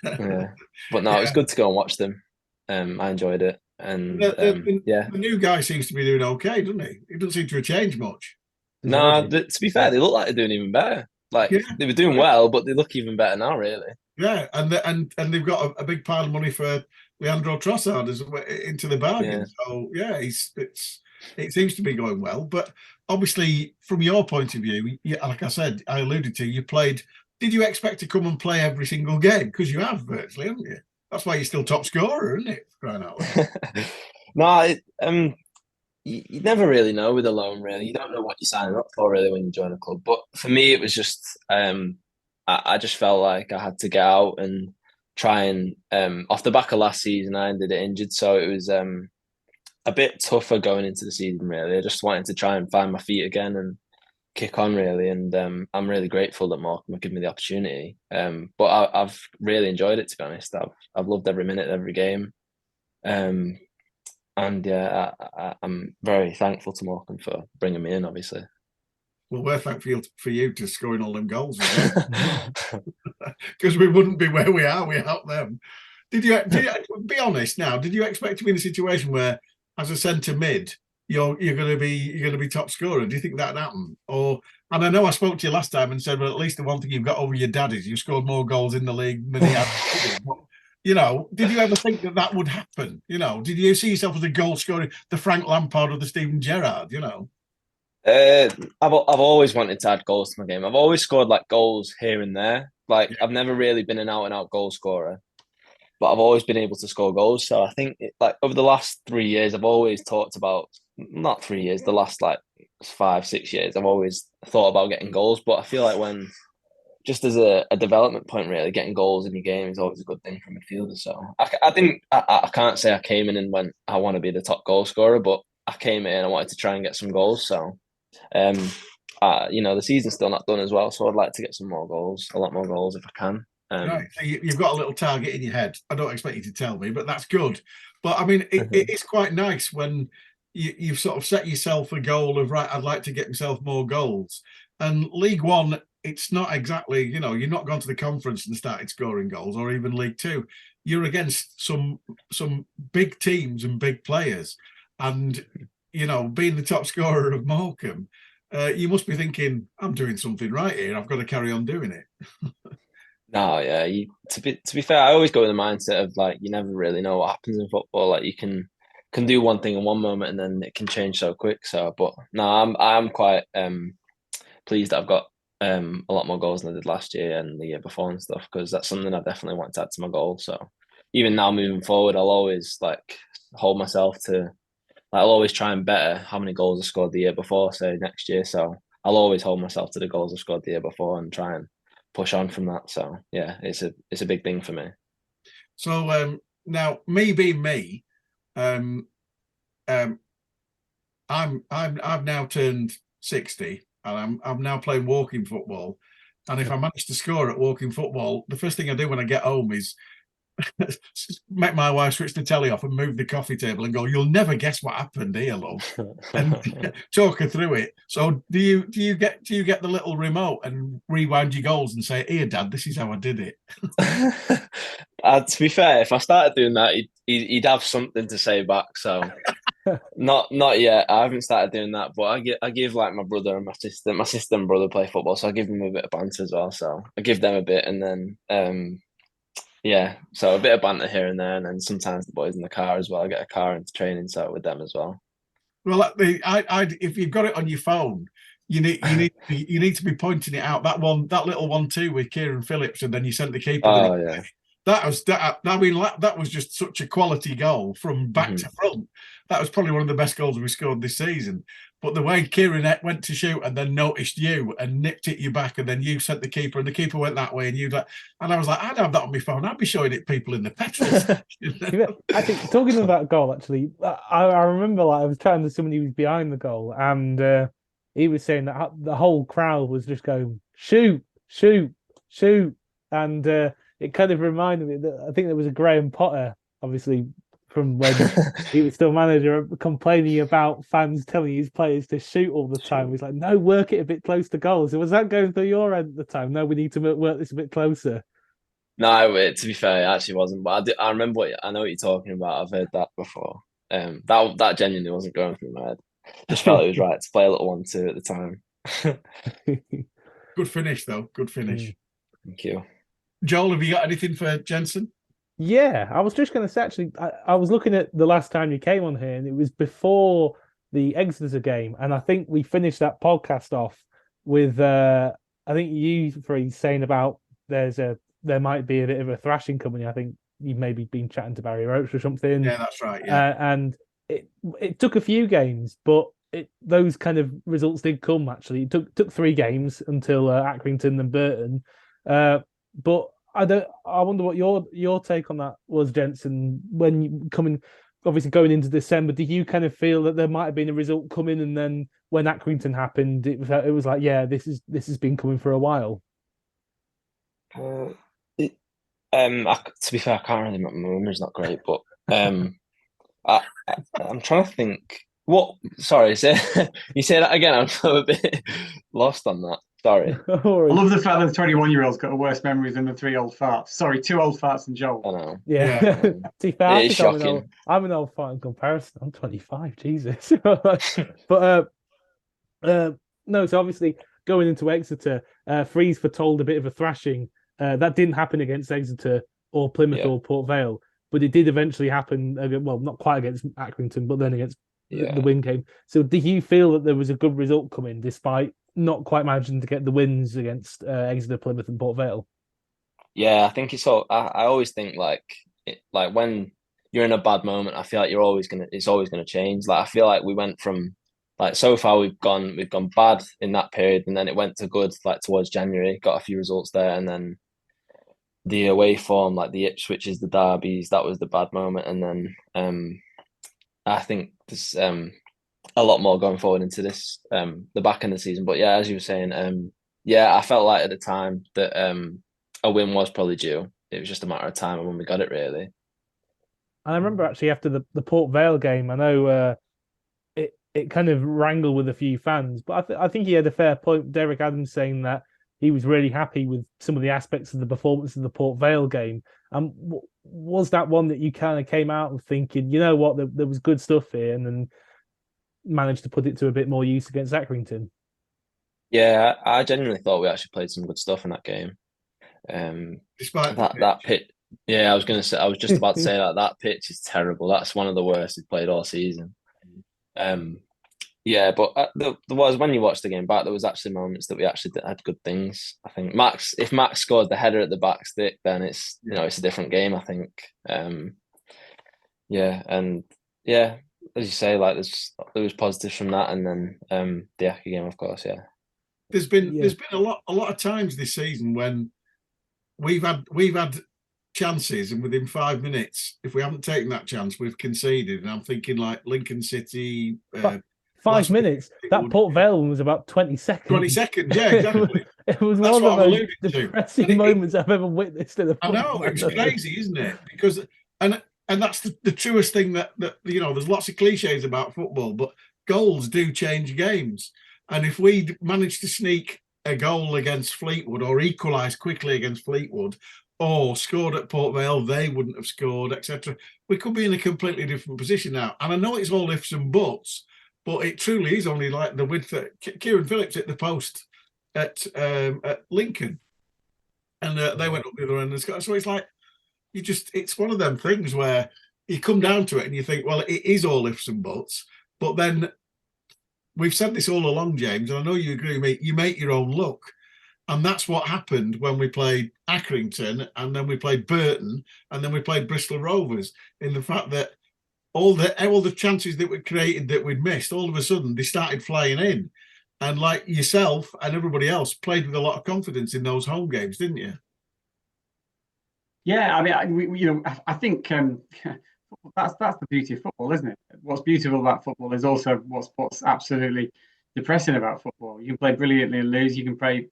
But no, it was good to go and watch them. I enjoyed it. And the new guy seems to be doing okay, doesn't he? He doesn't seem to have changed much. No, to be fair, they look like they're doing even better. Like they were doing well, but they look even better now, really. Yeah, and they've got a big pile of money for Leandro Trossard into the bargain. Yeah. So yeah, it seems to be going well. But obviously, from your point of view, like I said, I alluded to, you played. Did you expect to come and play every single game? Because you have virtually, haven't you? That's why you're still top scorer, isn't it? Crying out loud. No, you never really know with a loan, really. You don't know what you're signing up for, really, when you join a club. But for me, it was just, I just felt like I had to get out and try and, off the back of last season, I ended it injured. So it was a bit tougher going into the season, really. I just wanted to try and find my feet again and kick on, really. And I'm really grateful that Morecambe have given me the opportunity. But I've really enjoyed it, to be honest. I've loved every minute, every game. And yeah, I'm very thankful to Morecambe for bringing me in, obviously. Well, we're thankful for you to scoring all them goals. Because we wouldn't be where we are without them. Did you be honest now? Did you expect to be in a situation where, as a centre mid, you're going to be top scorer? Do you think that happened? And I know I spoke to you last time and said, well, at least the one thing you've got over your dad is you scored more goals in the league than he had. did you ever think that would happen? Did you see yourself as a goal scorer, the Frank Lampard or the Steven Gerrard? I've always wanted to add goals to my game. I've always scored like goals here and there. Like I've never really been an out and out goal scorer, but I've always been able to score goals. So I think like over the last 3 years, I've always talked about, not 3 years, the last like 5-6 years, I've always thought about getting goals. But I feel like when just as a development point, really, getting goals in your game is always a good thing for a midfielder. So I can't say I came in and went, I want to be the top goal scorer, but I came in and I wanted to try and get some goals. So the season's still not done as well, so I'd like to get some more goals, a lot more goals if I can. Right, so you've got a little target in your head. I don't expect you to tell me, but that's good. But I mean, it is quite nice when you've sort of set yourself a goal of, right, I'd like to get myself more goals. And League One, it's not exactly, you're not gone to the conference and started scoring goals, or even League Two. You're against some big teams and big players, and being the top scorer of Morecambe, you must be thinking, I'm doing something right here. I've got to carry on doing it. No, yeah. To be fair, I always go with the mindset of like you never really know what happens in football. Like you can do one thing in one moment and then it can change so quick. So, but no, I'm quite pleased that I've got a lot more goals than I did last year and the year before and stuff, because that's something I definitely want to add to my goal. So even now moving forward, I'll always like hold myself to. I'll always try and better how many goals I scored the year before, say next year. So I'll always hold myself to the goals I scored the year before and try and push on from that. So yeah, it's a big thing for me. So now, me being me, I've now turned 60, and I'm now playing walking football. And if I manage to score at walking football, the first thing I do when I get home is make my wife switch the telly off and move the coffee table and go, "You'll never guess what happened here, love," and talk her through it. So do you get the little remote and rewind your goals and say, "Here, Dad, this is how I did it"? To be fair, if I started doing that, he'd have something to say back. So not yet. I haven't started doing that, but I give like my brother and my sister and brother play football, so I give them a bit of banter as well. So I give them a bit, and then yeah, so a bit of banter here and there, and then sometimes the boys in the car as well. I get a car into training, so with them as well. Well, if you've got it on your phone, you need to be pointing it out. That little 1-2 with Kieran Phillips, and then you sent the keeper. Oh yeah, that was just such a quality goal from back to front. That was probably one of the best goals we scored this season. But the way Kieran went to shoot and then noticed you and nipped it you back, and then you sent the keeper, and the keeper went that way, and I was like, I'd have that on my phone. I'd be showing it people in the petrol station. I think talking about that goal, actually, I remember like I was chatting to somebody who was behind the goal, and he was saying that the whole crowd was just going, "Shoot, shoot, shoot," and it kind of reminded me that I think there was a Graham Potter, obviously, from when he was still manager, complaining about fans telling his players to shoot all the time. He's like, no, work it a bit close to goals. So was that going through your end at the time? No, we need to work this a bit closer. No, to be fair, it actually wasn't. But I remember I know what you're talking about. I've heard that before. That genuinely wasn't going through my head. Just felt it was right to play a little 1-2 at the time. Good finish, though. Good finish. Thank you. Joel, have you got anything for Jensen? Yeah, I was just going to say, actually, I was looking at the last time you came on here, and it was before the Exeter game, and I think we finished that podcast off with, I think you, Freez, saying about there might be a bit of a thrashing coming. I think you've maybe been chatting to Barry Roach or something. Yeah, that's right, yeah. And it took a few games, but those kind of results did come, actually. It took 3 games until Accrington and Burton. But I wonder what your take on that was, Jensen. When you obviously going into December, did you kind of feel that there might have been a result coming, and then when Accrington happened, it was like, yeah, this has been coming for a while? To be fair, I can't really remember. My memory's not great, but I'm trying to think. What? Sorry, you say that again. I'm a bit lost on that. Sorry. I love the fact that the 21-year-old's got a worse memory than the 3 old farts. Sorry, 2 old farts and Joel. I know. Yeah. It is shocking. I'm an old fart in comparison. I'm 25. Jesus. But no. So obviously going into Exeter, Freez foretold a bit of a thrashing. That didn't happen against Exeter. or Plymouth Yeah. or Port Vale, but it did eventually happen. Well, not quite against Accrington, but then against the win came. So, do you feel that there was a good result coming despite not quite managing to get the wins against Exeter, Plymouth, and Port Vale? Yeah, I think it's all. I always think like when you're in a bad moment, I feel like it's always gonna change. Like I feel like we went from like so far we've gone bad in that period, and then it went to good like towards January, got a few results there, and then the away form, like the Ipswiches, the derbies, that was the bad moment, and then I think there's a lot more going forward into this the back end of the season. But yeah, as you were saying, yeah, I felt like at the time that a win was probably due. It was just a matter of time when we got it, really. And I remember actually after the Port Vale game, I know it kind of wrangled with a few fans, but I think he had a fair point. Derek Adams saying that he was really happy with some of the aspects of the performance of the Port Vale game. Was that one that you kind of came out of thinking, you know what, there was good stuff here, and then managed to put it to a bit more use against Accrington? Yeah, I genuinely thought we actually played some good stuff in that game. Despite that pitch. Yeah, I was just about to say that pitch is terrible. That's one of the worst we've played all season. Yeah, but there was, when you watch the game back, there was actually moments that we actually had good things. I think if Max scores the header at the back stick, then it's it's a different game, I think. Yeah, and yeah, as you say, like there was positives from that, and then the Aki game, of course. Yeah, there's been a lot of times this season when we've had chances, and within 5 minutes, if we haven't taken that chance, we've conceded. And I'm thinking like Lincoln City. 5 minutes. That Port Vale one was about 20 seconds. 20 seconds, yeah, exactly. It was one of the most depressing moments I've ever witnessed in a football. I know, it was crazy, isn't it? Because and that's the truest thing that there's lots of cliches about football, but goals do change games. And if we managed to sneak a goal against Fleetwood or equalise quickly against Fleetwood or scored at Port Vale, they wouldn't have scored, etc. We could be in a completely different position now. And I know it's all ifs and buts, but it truly is only like the width that Kieran Phillips hit the post at Lincoln, and they went up the other end and scored. So it's like it's one of them things where you come down to it and you think, well, it is all ifs and buts. But then we've said this all along, James, and I know you agree with me. You make your own luck, and that's what happened when we played Accrington, and then we played Burton, and then we played Bristol Rovers. In the fact that all the chances that we created that we'd missed, all of a sudden they started flying in. And like yourself and everybody else played with a lot of confidence in those home games, didn't you? Yeah, I mean, I think that's the beauty of football, isn't it? What's beautiful about football is also what's absolutely depressing about football. You can play brilliantly and lose. You can play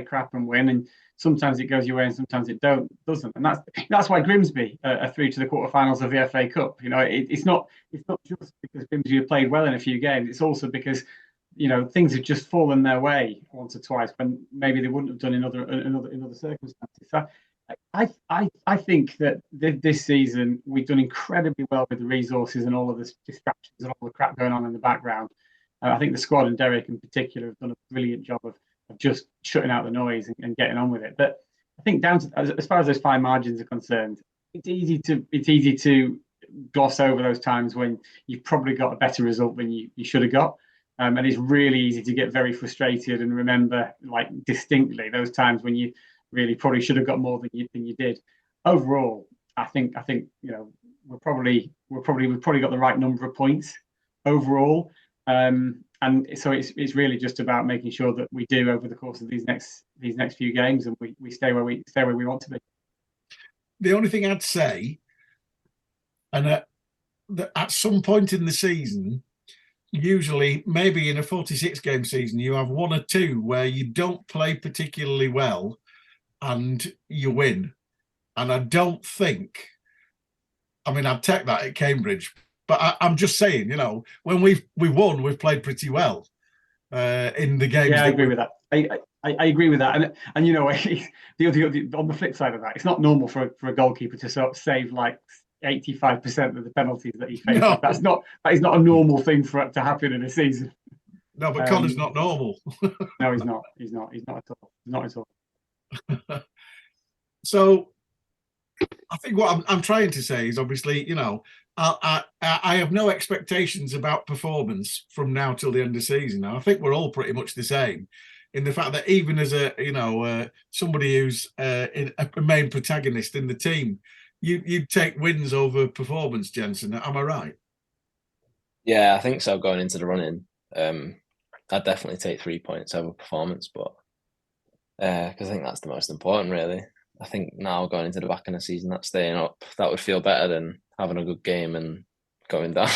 crap and win, and sometimes it goes your way and sometimes it doesn't. And that's why Grimsby are through to the quarterfinals of the FA Cup. It's not just because Grimsby have played well in a few games. It's also because things have just fallen their way once or twice when maybe they wouldn't have done in other circumstances. So I think that this season we've done incredibly well with the resources and all of the distractions and all the crap going on in the background. I think the squad and Derek in particular have done a brilliant job of just shutting out the noise and getting on with it. But I think down to as far as those fine margins are concerned, it's easy to gloss over those times when you've probably got a better result than you should have got. And it's really easy to get very frustrated and remember like distinctly those times when you really probably should have got more than you did. Overall, I think we've probably got the right number of points overall. And so it's really just about making sure that we do over the course of these next few games, and we stay where we want to be. The only thing I'd say, and that at some point in the season, usually maybe in a 46 game season, you have one or two where you don't play particularly well and you win. And I don't think, I'd take that at Cambridge. But I'm just saying, when we won, we've played pretty well in the games. Yeah, I agree with that. I agree with that. And the on the flip side of that, it's not normal for a goalkeeper to sort of save like 85% of the penalties that he faces. No. That is not a normal thing for it to happen in a season. No, but Connor's not normal. No, he's not. He's not at all. Not at all. So I think what I'm trying to say is obviously, I have no expectations about performance from now till the end of the season. Now, I think we're all pretty much the same in the fact that even as somebody who's a main protagonist in the team, you'd take wins over performance, Jensen. Am I right? Yeah, I think so. Going into the running, I'd definitely take 3 points over performance, but because I think that's the most important, really. I think now going into the back end of the season, that staying up, that would feel better than having a good game and going down.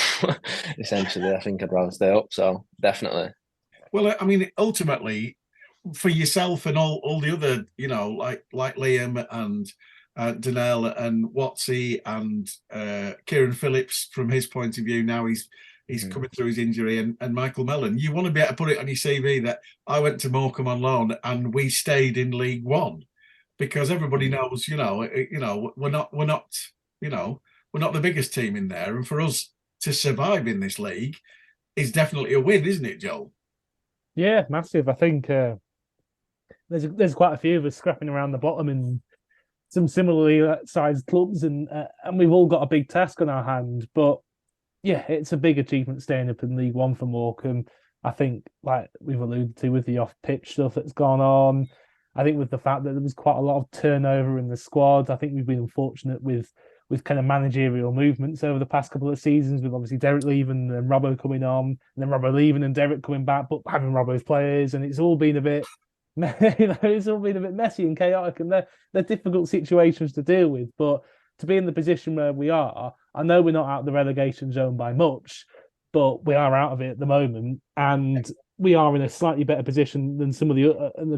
Essentially, I think I'd rather stay up. So definitely. Well, I mean, ultimately, for yourself and all the other, like Liam and Danelle and Watsy and Kieran Phillips, from his point of view, now he's coming through his injury, and Michael Mellon. You want to be able to put it on your CV that I went to Morecambe on loan and we stayed in League One, because everybody knows, we're not the biggest team in there, and for us to survive in this league is definitely a win, isn't it, Joel? Yeah, massive. I think there's quite a few of us scrapping around the bottom in some similarly sized clubs, and we've all got a big task on our hand. But yeah, it's a big achievement staying up in League One for Morecambe. I think, like we've alluded to, with the off-pitch stuff that's gone on, I think with the fact that there was quite a lot of turnover in the squad, I think we've been unfortunate with kind of managerial movements over the past couple of seasons, with obviously Derek leaving and Robbo coming on, and then Robbo leaving and Derek coming back, but having Robbo's players, and it's all been a bit, it's all been a bit messy and chaotic, and they're difficult situations to deal with. But to be in the position where we are, I know we're not out of the relegation zone by much, but we are out of it at the moment, and we are in a slightly better position than some of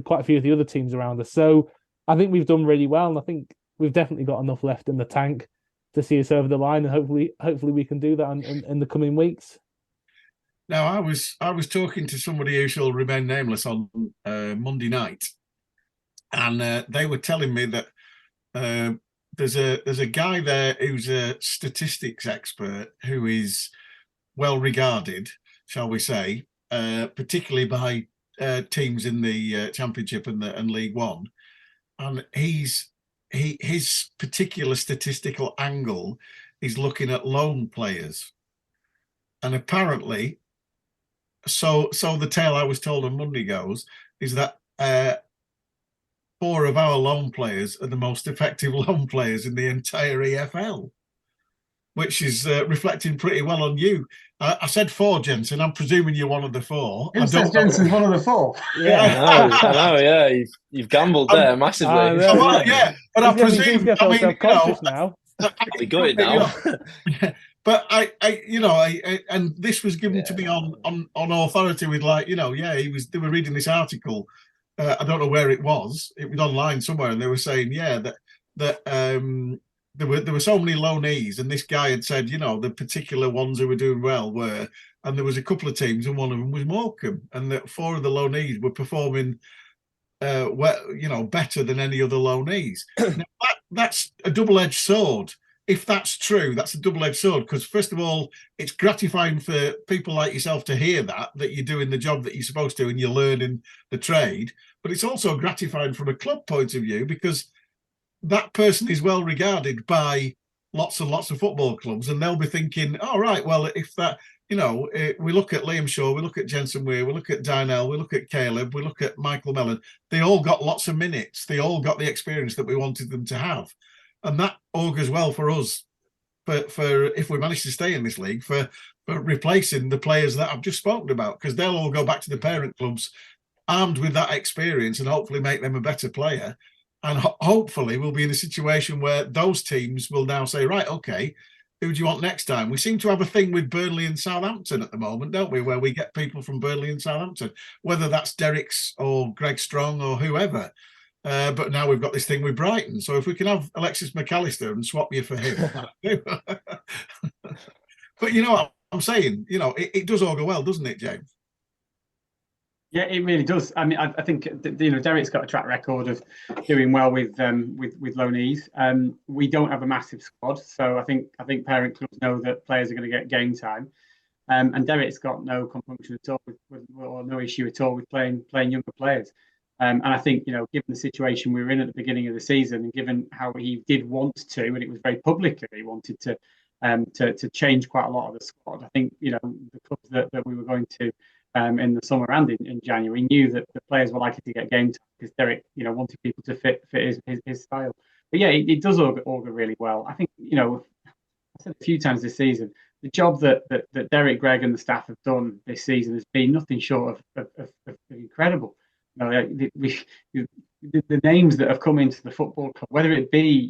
quite a few of the other teams around us. So I think we've done really well, and I think we've definitely got enough left in the tank to see us over the line, and hopefully we can do that in the coming weeks. Now, I was talking to somebody who shall remain nameless on Monday night, and they were telling me that there's a guy there who's a statistics expert who is well regarded, shall we say, particularly by teams in the Championship and League One, and his particular statistical angle is looking at loan players, and apparently, so the tale I was told on Monday goes is that 4 of our loan players are the most effective loan players in the entire EFL, which is reflecting pretty well on you. I said 4, Jensen. I'm presuming you're one of the 4. Who says Jensen's one of the 4? Yeah, I know. Yeah, you've gambled there massively. Yeah, but I presume. I mean, now. We got it now. But I, and this was given to me on authority with they were reading this article. I don't know where it was. It was online somewhere, and they were saying, that there were so many loanees, and this guy had said, the particular ones who were doing well were, and there was a couple of teams, and one of them was Morecambe, and that 4 of the loanees were performing, better than any other loanees. Now, that's a double-edged sword. If that's true, that's a double-edged sword, because first of all, it's gratifying for people like yourself to hear that you're doing the job that you're supposed to and you're learning the trade. But it's also gratifying from a club point of view, because that person is well regarded by lots and lots of football clubs, and they'll be thinking, all right, well, if that, we look at Liam Shaw, we look at Jensen Weir, we look at Dynel, we look at Caleb, we look at Michael Mellon, they all got lots of minutes, they all got the experience that we wanted them to have. And that augurs well for us, for if we manage to stay in this league, for replacing the players that I've just spoken about, because they'll all go back to the parent clubs armed with that experience and hopefully make them a better player. And hopefully we'll be in a situation where those teams will now say, right, okay, who do you want next time? We seem to have a thing with Burnley and Southampton at the moment, don't we, where we get people from Burnley and Southampton, whether that's Derek's or Greg Strong or whoever. But now we've got this thing with Brighton. So if we can have Alexis McAllister and swap you for him. But you know what I'm saying? It does all go well, doesn't it, James? Yeah, it really does. I mean, I think Derek's got a track record of doing well with loanees. We don't have a massive squad, so I think parent clubs know that players are going to get game time. And Derek's got no compunction at all or no issue at all with playing younger players. And I think, given the situation we were in at the beginning of the season, and given how he did want to, and it was very publicly, he wanted to change quite a lot of the squad. I think, the clubs that we were going to in the summer and in January knew that the players were likely to get game time because Derek, wanted people to fit his style. But yeah, it does augur really well. I think, I said a few times this season, the job that Derek, Greg, and the staff have done this season has been nothing short of incredible. The names that have come into the football club, whether it be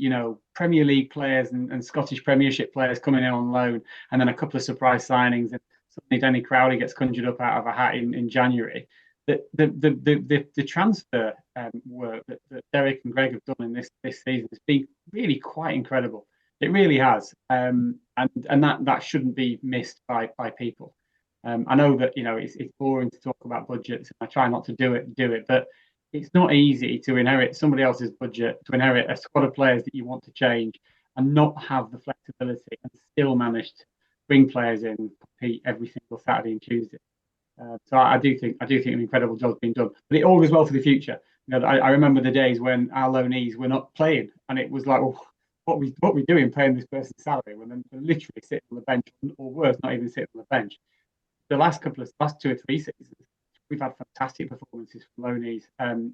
Premier League players and Scottish Premiership players coming in on loan, and then a couple of surprise signings, and suddenly Danny Crowley gets conjured up out of a hat in January. The transfer work that Derek and Greg have done in this season has been really quite incredible. It really has, and that shouldn't be missed by people. I know that it's boring to talk about budgets, and I try not to do it, but it's not easy to inherit somebody else's budget, to inherit a squad of players that you want to change, and not have the flexibility, and still manage to bring players in, compete every single Saturday and Tuesday. So I do think an incredible job's been done, but it augurs well for the future. I remember the days when our loanees were not playing, and it was like, well, what we doing paying this person's salary when they're literally sitting on the bench, or worse, not even sitting on the bench. The last 2 or 3 seasons, we've had fantastic performances from loanees, and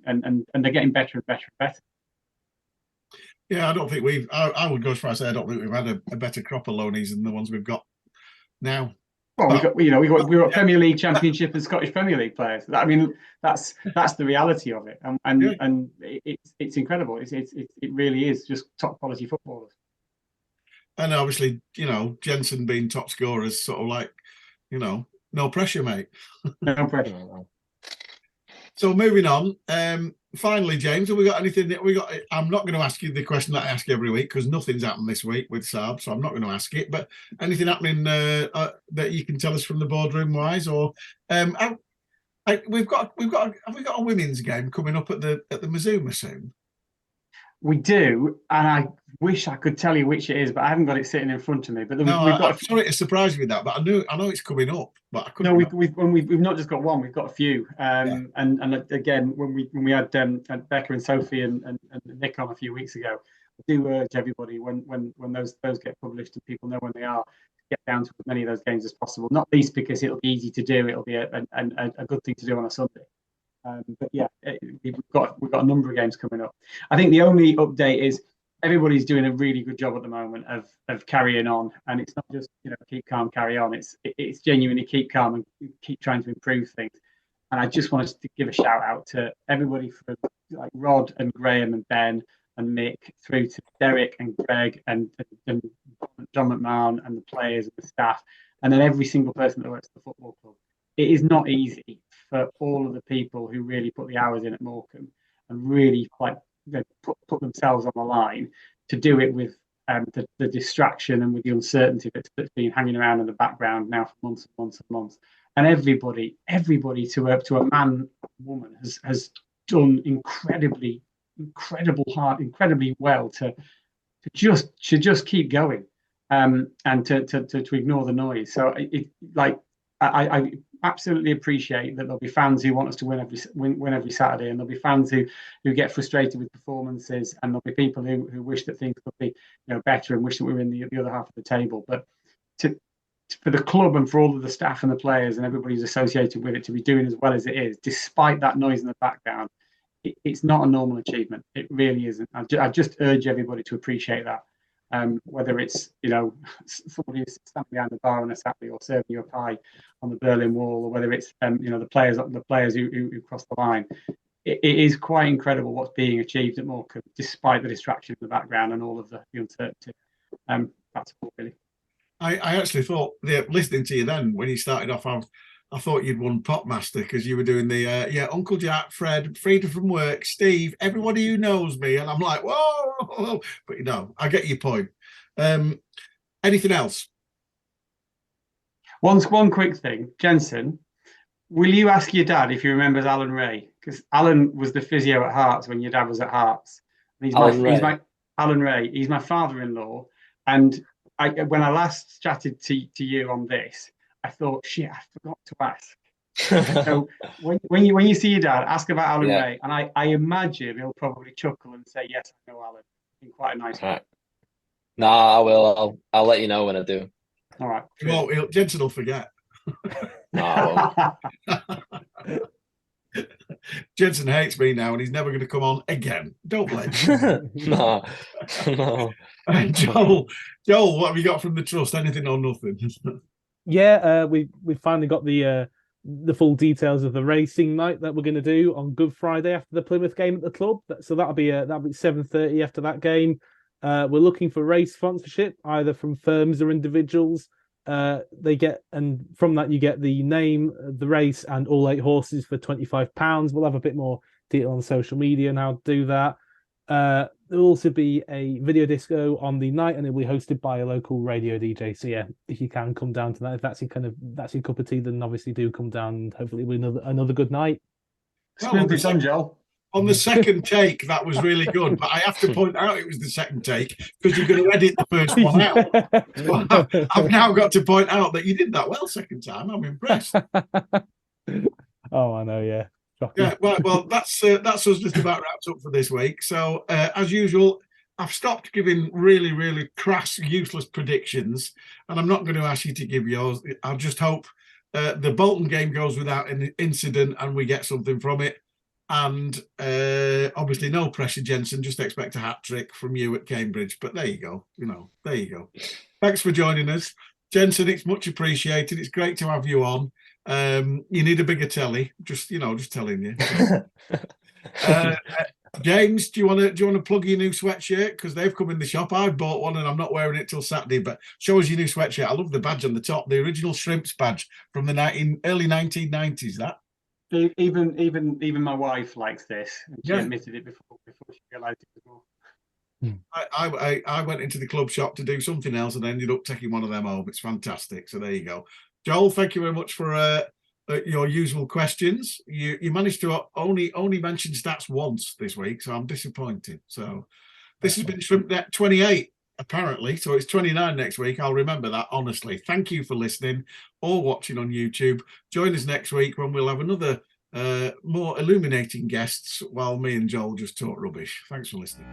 they're getting better and better and better. Yeah, I don't think I would go as far as say I don't think we've had a better crop of loanees than the ones we've got now. Well, we got Premier League, Championship, and Scottish Premier League players. I mean, that's the reality of it, and it's incredible. It really is just top quality footballers. And obviously, Jensen being top scorer is sort of like, no pressure, mate. No pressure. So moving on. Finally, James, have we got anything that we got? I'm not going to ask you the question that I ask every week because nothing's happened this week with Saab, so I'm not going to ask it. But anything happening that you can tell us from the boardroom wise, or have we got a women's game coming up at the Mazuma soon? We do, and I wish I could tell you which it is, but I haven't got it sitting in front of me. But I'm sorry to surprise you with that, but I know it's coming up. But I couldn't. No, we've not just got one; we've got a few. And again, when we had Becca and Sophie and Nick on a few weeks ago, I do urge everybody when those get published and people know when they are, to get down to as many of those games as possible. Not least because it'll be easy to do; it'll be a good thing to do on a Sunday. But yeah, we've got a number of games coming up. I think the only update is everybody's doing a really good job at the moment of carrying on, and it's not just keep calm, carry on. It's genuinely keep calm and keep trying to improve things. And I just wanted to give a shout out to everybody from like Rod and Graham and Ben and Mick through to Derek and Greg and John McMahon and the players and the staff, and then every single person that works at the football club. It is not easy for all of the people who really put the hours in at Morecambe and really put themselves on the line to do it with the distraction and with the uncertainty that's been hanging around in the background now for months and months and months. And everybody to a man, woman has done incredibly well to just keep going and to ignore the noise. So I absolutely appreciate that there'll be fans who want us to win every Saturday, and there'll be fans who get frustrated with performances, and there'll be people who wish that things could be better and wish that we were in the other half of the table. But for the club and for all of the staff and the players and everybody who's associated with it to be doing as well as it is, despite that noise in the background, it's not a normal achievement. It really isn't. I just urge everybody to appreciate that. Whether it's somebody who's standing behind the bar on a Saturday or serving you a pie on the Berlin Wall, or whether it's the players who cross the line, it is quite incredible what's being achieved at Morecambe, despite the distraction in the background and all of the uncertainty. That's all really. I actually thought, listening to you then when you started off, I thought you'd won Popmaster because you were doing the Uncle Jack, Fred, Freedom from Work, Steve, everybody who knows me, and I'm like, whoa, but I get your point. Anything else? One quick thing, Jensen, will you ask your dad if he remembers Alan Ray? Because Alan was the physio at Hearts when your dad was at Hearts. And Alan Ray. He's my father-in-law, and when I last chatted to you on this, I thought, shit, I forgot to ask. So when you see your dad, ask about Alan Yeah. Ray, and I imagine he'll probably chuckle and say, "Yes, I know Alan." In quite a nice way. Right. No, I will. I'll let you know when I do. All right. Well, Jensen will forget. No, I won't. Jensen hates me now, and he's never going to come on again. Don't blame him. No, no. Joel, what have you got from the trust? Anything or nothing? Yeah, we finally got the full details of the racing night that we're going to do on Good Friday after the Plymouth game at the club. So that'll be 7:30 after that game. We're looking for race sponsorship, either from firms or individuals. And from that you get the name, the race, and all 8 horses for £25. We'll have a bit more detail on social media and how to do that. There'll also be a video disco on the night, and it'll be hosted by a local radio DJ. So yeah, if you can come down to that, if that's your cup of tea, then obviously do come down, and hopefully it'll be another good night. Smooth on, Joel. On the second take, that was really good, but I have to point out it was the second take because you're going to edit the first one out. So I've now got to point out that you did that well second time. I'm impressed. Oh, I know, yeah. Shocking. Yeah, well, that's us just about wrapped up for this week. So as usual, I've stopped giving really, really crass, useless predictions, and I'm not going to ask you to give yours. I'll just hope the Bolton game goes without an incident and we get something from it. And obviously, no pressure, Jensen. Just expect a hat trick from you at Cambridge. But there you go. There you go. Thanks for joining us, Jensen. It's much appreciated. It's great to have you on. You need a bigger telly. Just telling you. James, do you want to plug your new sweatshirt? Because they've come in the shop. I bought one and I'm not wearing it till Saturday. But show us your new sweatshirt. I love the badge on the top, the original Shrimps badge from the early 1990s. That. Even my wife likes this, and she admitted it before she realised it as well. I went into the club shop to do something else and ended up taking one of them home. It's fantastic. So there you go. Joel, thank you very much for your usual questions. You managed to only mention stats once this week, so I'm disappointed. So this has been ShrimpNet 28, apparently. So it's 29 next week. I'll remember that, honestly. Thank you for listening or watching on YouTube. Join us next week when we'll have another more illuminating guests while me and Joel just talk rubbish. Thanks for listening.